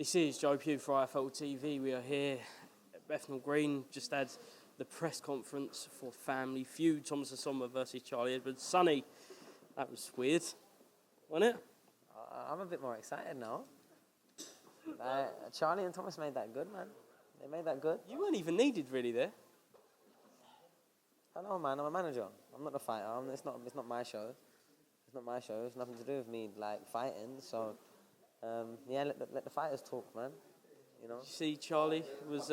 This is Joe Pugh for IFLTV. We are here at Bethnal Green. Just had the press conference for Family Feud. Thomas Asomba versus Charlie Edwards. Sonny, that was weird, wasn't it? I'm a bit more excited now. Charlie and Thomas made that good, man. They made that good. You weren't even needed really there. I know, man. I'm a manager. I'm not the fighter. It's not my show. It's not my show. It's nothing to do with me, like, fighting. So, let the fighters talk, man. You know. Did you see Charlie was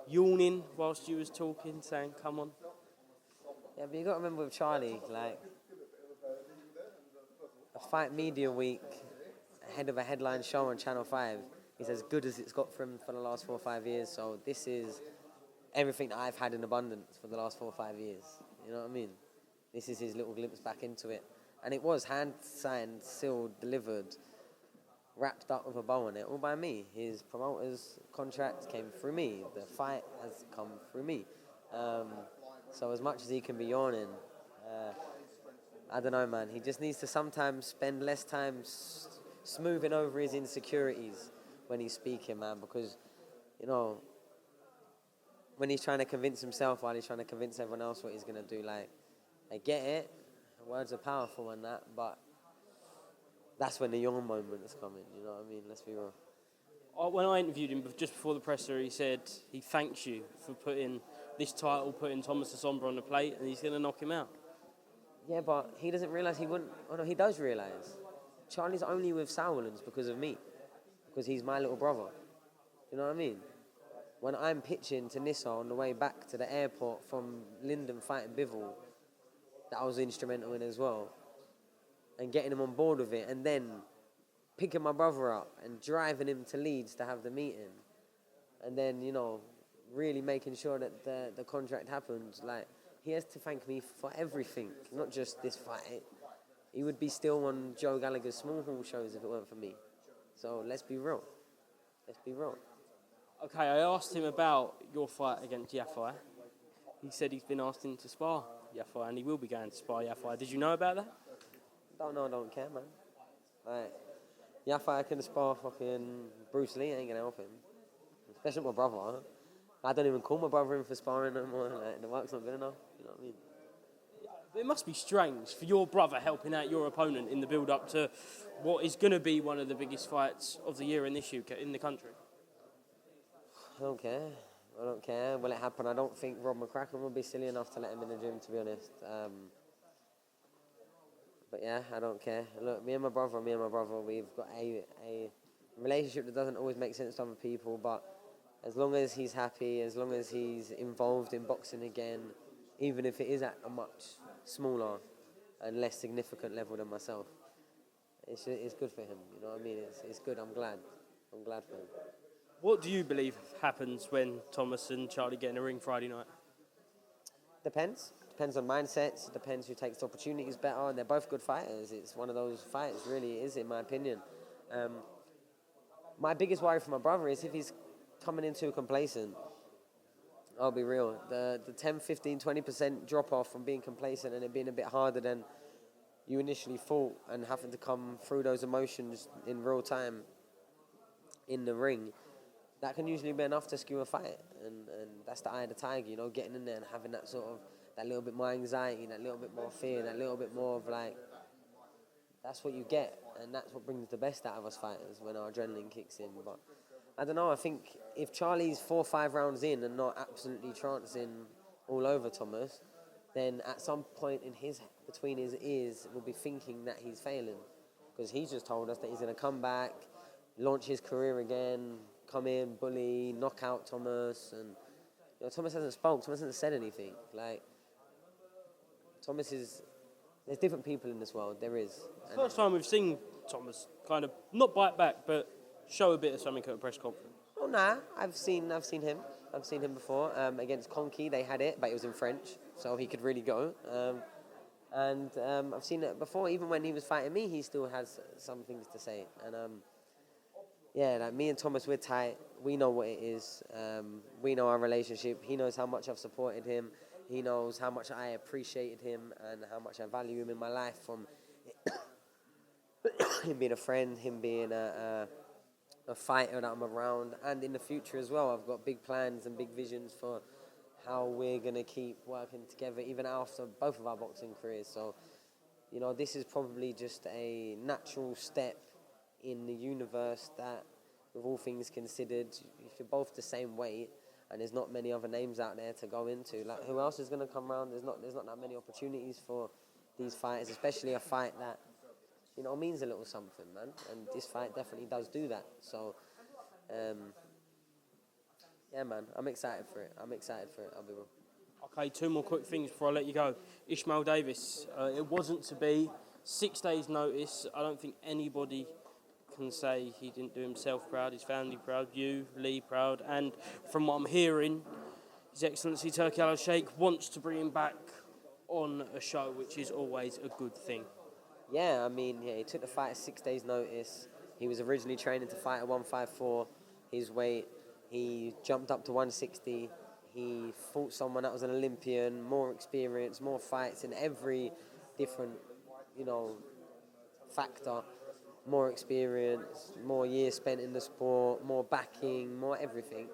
yawning whilst you was talking, saying, "Come on." Yeah, but you got to remember with Charlie, like, a fight media week ahead of a headline show on Channel 5 is as good as it's got for him for the last 4 or 5 years. So this is everything that I've had in abundance for the last 4 or 5 years. You know what I mean? This is his little glimpse back into it. And it was hand-signed, sealed, delivered, wrapped up with a bow on it, all by me. His promoter's contract came through me. The fight has come through me. So as much as he can be yawning, I don't know, man. He just needs to sometimes spend less time smoothing over his insecurities when he's speaking, man, because, you know, when he's trying to convince himself while he's trying to convince everyone else what he's going to do, like, I get it. Words are powerful and that, but that's when the yawn moment is coming, you know what I mean? Let's be real. When I interviewed him just before the presser, he said he thanks you for putting this title, putting Thomas Asomba on the plate, and he's going to knock him out. Yeah, but he doesn't realise he wouldn't... Oh, no, he does realise. Charlie's only with Sauerlands because of me, because he's my little brother. You know what I mean? When I'm pitching to Nissa on the way back to the airport from Linden fighting Bivol, that I was instrumental in as well, and getting him on board with it, and then picking my brother up and driving him to Leeds to have the meeting, and then, you know, really making sure that the contract happens. Like, he has to thank me for everything, not just this fight. He would be still on Joe Gallagher's small hall shows if it weren't for me. So let's be real. Let's be real. Okay, I asked him about your fight against Yafai. He said he's been asking to spar Yafai, and he will be going to spar Yafai. Did you know about that? Don't care, man. Like, Yafai can spar fucking Bruce Lee, ain't gonna help him. Especially my brother. Huh? I don't even call my brother in for sparring no more. Like, the work's not good enough. You know what I mean? It must be strange for your brother helping out your opponent in the build-up to what is going to be one of the biggest fights of the year in this UK, in the country. I don't care. Will it happen? I don't think Rob McCracken would be silly enough to let him in the gym, to be honest. But yeah, I don't care. Look, me and my brother, we've got a relationship that doesn't always make sense to other people, but as long as he's happy, as long as he's involved in boxing again, even if it is at a much smaller and less significant level than myself, it's good for him, you know what I mean? It's good, I'm glad for him. What do you believe happens when Thomas and Charlie get in a ring Friday night? Depends on mindsets, it depends who takes the opportunities better, and they're both good fighters. It's one of those fights, really, it is, in my opinion. My biggest worry for my brother is if he's coming in too complacent. I'll be real. The 10, 15, 20% drop-off from being complacent and it being a bit harder than you initially thought, and having to come through those emotions in real time in the ring, that can usually be enough to skew a fight. And that's the eye of the tiger, you know, getting in there and having that sort of, that little bit more anxiety, that little bit more fear, that little bit more of, like, that's what you get. And that's what brings the best out of us fighters when our adrenaline kicks in. But I don't know, I think if Charlie's 4 or 5 rounds in and not absolutely trancing all over Thomas, then at some point between his ears will be thinking that he's failing. Because he's just told us that he's going to come back, launch his career again, come in, bully, knock out Thomas. And, you know, Thomas hasn't spoke, Thomas hasn't said anything. Like, there's different people in this world, there is. First time we've seen Thomas kind of, not bite back, but show a bit of something at a press conference. Oh, nah, I've seen him. I've seen him before. Against Conky, they had it, but it was in French, so he could really go. I've seen it before, even when he was fighting me, he still has some things to say. And like me and Thomas, we're tight. We know what it is. We know our relationship. He knows how much I've supported him. He knows how much I appreciated him and how much I value him in my life, from him being a friend, him being a a fighter that I'm around, and in the future as well. I've got big plans and big visions for how we're going to keep working together even after both of our boxing careers. So, you know, this is probably just a natural step in the universe that, with all things considered, if you're both the same weight and there's not many other names out there to go into, like, who else is going to come around? There's not that many opportunities for these fighters, especially a fight that, you know, means a little something, man. And this fight definitely does do that. So, yeah, man, I'm excited for it. I'll be real. Okay, two more quick things before I let you go. Ishmael Davis, it wasn't to be. 6 days' notice. I don't think anybody can say he didn't do himself proud, his family proud, you, Lee proud. And from what I'm hearing, His Excellency Turki Al-Sheikh wants to bring him back on a show, which is always a good thing. Yeah, I mean, he took the fight at 6 days' notice. He was originally training to fight at 154, his weight. He jumped up to 160. He fought someone that was an Olympian, more experience, more fights in every different, you know, factor. More experience, more years spent in the sport, more backing, more everything.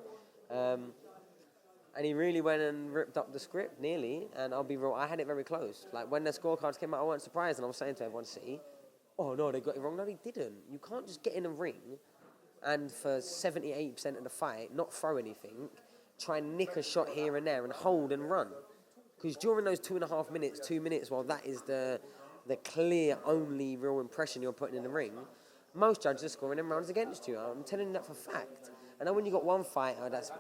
And he really went and ripped up the script, nearly. And I'll be real, I had it very close. Like, when the scorecards came out, I wasn't surprised. And I was saying to everyone, see, oh, no, they got it wrong. No, they didn't. You can't just get in a ring and for 70-80% of the fight, not throw anything, try and nick a shot here and there and hold and run. Because during those 2.5 minutes, 2 minutes, while that is the clear only real impression you're putting in the ring, most judges are scoring them rounds against you. I'm telling you that for fact. And then when you got one fighter that's,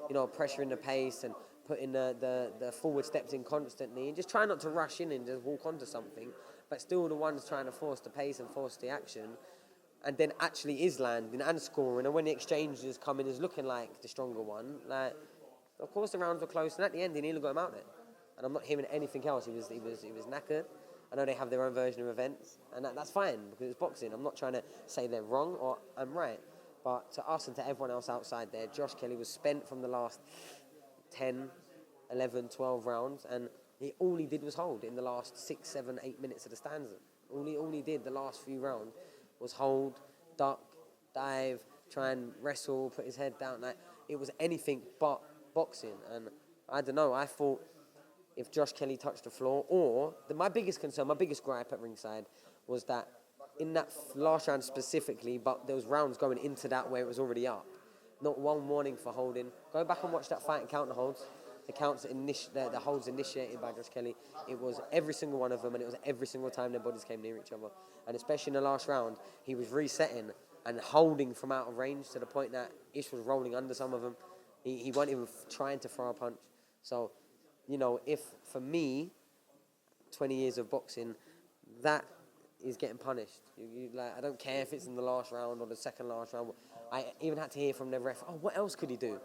you know, pressuring the pace and putting the forward steps in constantly and just trying not to rush in and just walk onto something, but still the ones trying to force the pace and force the action, and then actually is landing and scoring, and when the exchange is coming is looking like the stronger one, like, of course the rounds were close, and at the end he nearly got him out there. And I'm not hearing anything else. He was knackered. I know they have their own version of events, and that's fine because it's boxing. I'm not trying to say they're wrong or I'm right. But to us and to everyone else outside there, Josh Kelly was spent from the last 10, 11, 12 rounds, and all he did was hold in the last 6, 7, 8 minutes of the stanza. All he did the last few rounds was hold, duck, dive, try and wrestle, put his head down. Like, it was anything but boxing. And I don't know, I thought if Josh Kelly touched the floor, or my biggest concern, my biggest gripe at ringside was that in that last round specifically, but there was rounds going into that where it was already up. Not one warning for holding. Go back and watch that fight and count the holds. The holds initiated by Josh Kelly. It was every single one of them, and it was every single time their bodies came near each other. And especially in the last round, he was resetting and holding from out of range to the point that Ish was rolling under some of them. He wasn't even trying to throw a punch. So, you know, if for me, 20 years of boxing, that is getting punished. Like, I don't care if it's in the last round or the second last round. I even had to hear from the ref, oh, what else could he do?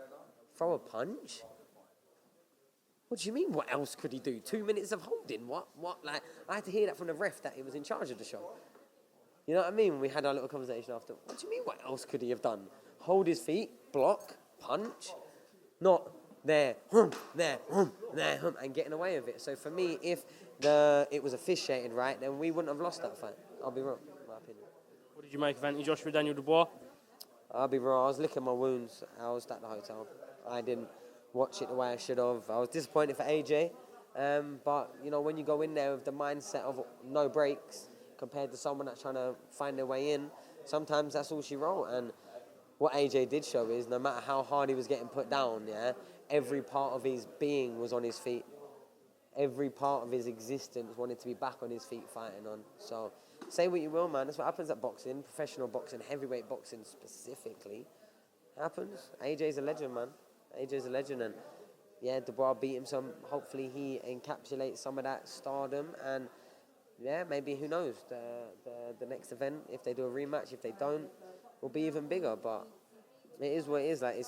Throw a punch? What do you mean, what else could he do? 2 minutes of holding? What? Like, I had to hear that from the ref that he was in charge of the show. You know what I mean? We had our little conversation after. What do you mean, what else could he have done? Hold his feet, block, punch? Not there, and getting away with it. So for me, if it was officiated right, then we wouldn't have lost that fight. I'll be wrong, in my opinion. What did you make of Anthony Joshua, Daniel Dubois? I'll be wrong. I was licking my wounds. I was at the hotel. I didn't watch it the way I should have. I was disappointed for AJ. But, you know, when you go in there with the mindset of no breaks compared to someone that's trying to find their way in, sometimes that's all she wrote. And what AJ did show is no matter how hard he was getting put down, yeah, every part of his being was on his feet. Every part of his existence wanted to be back on his feet fighting on. So say what you will, man. That's what happens at boxing, professional boxing, heavyweight boxing specifically. Happens. AJ's a legend, man. AJ's a legend. And yeah, Dubois beat him, so hopefully he encapsulates some of that stardom. And yeah, maybe, who knows, the next event, if they do a rematch, if they don't, will be even bigger. But it is what it is. Like,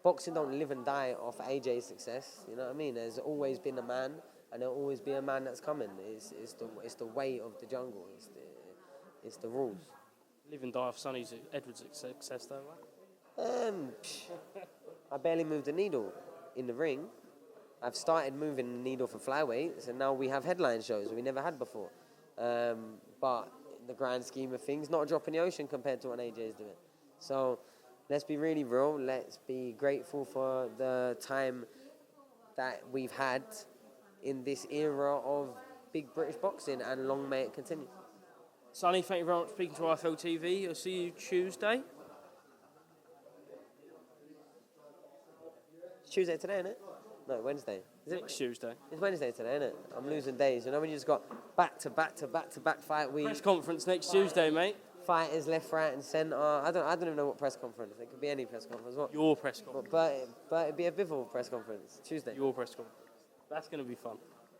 boxing don't live and die off AJ's success. You know what I mean? There's always been a man, and there'll always be a man that's coming. It's the way of the jungle. It's the rules. Live and die off Sonny's Edwards' success, though, right? I barely moved a needle in the ring. I've started moving the needle for flyweights, and now we have headline shows we never had before. But in the grand scheme of things, not a drop in the ocean compared to what AJ is doing. So let's be really real. Let's be grateful for the time that we've had in this era of big British boxing, and long may it continue. Sonny, thank you very much for speaking to IFLTV. I'll see you Tuesday. It's Tuesday today, isn't it? No, Wednesday. Is it? Next Tuesday. It's Wednesday today, isn't it? I'm losing days. You know when you just got back to back fight week. Press conference next Tuesday, mate. Fighters left, right, and centre. I don't even know what press conference. It could be any press conference. What? Your press conference. But it'd be a Bivol press conference Tuesday. Your press conference. That's going to be fun.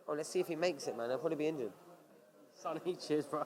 Oh, let's see if he makes it, man. He'll probably be injured. Sonny, cheers, bro.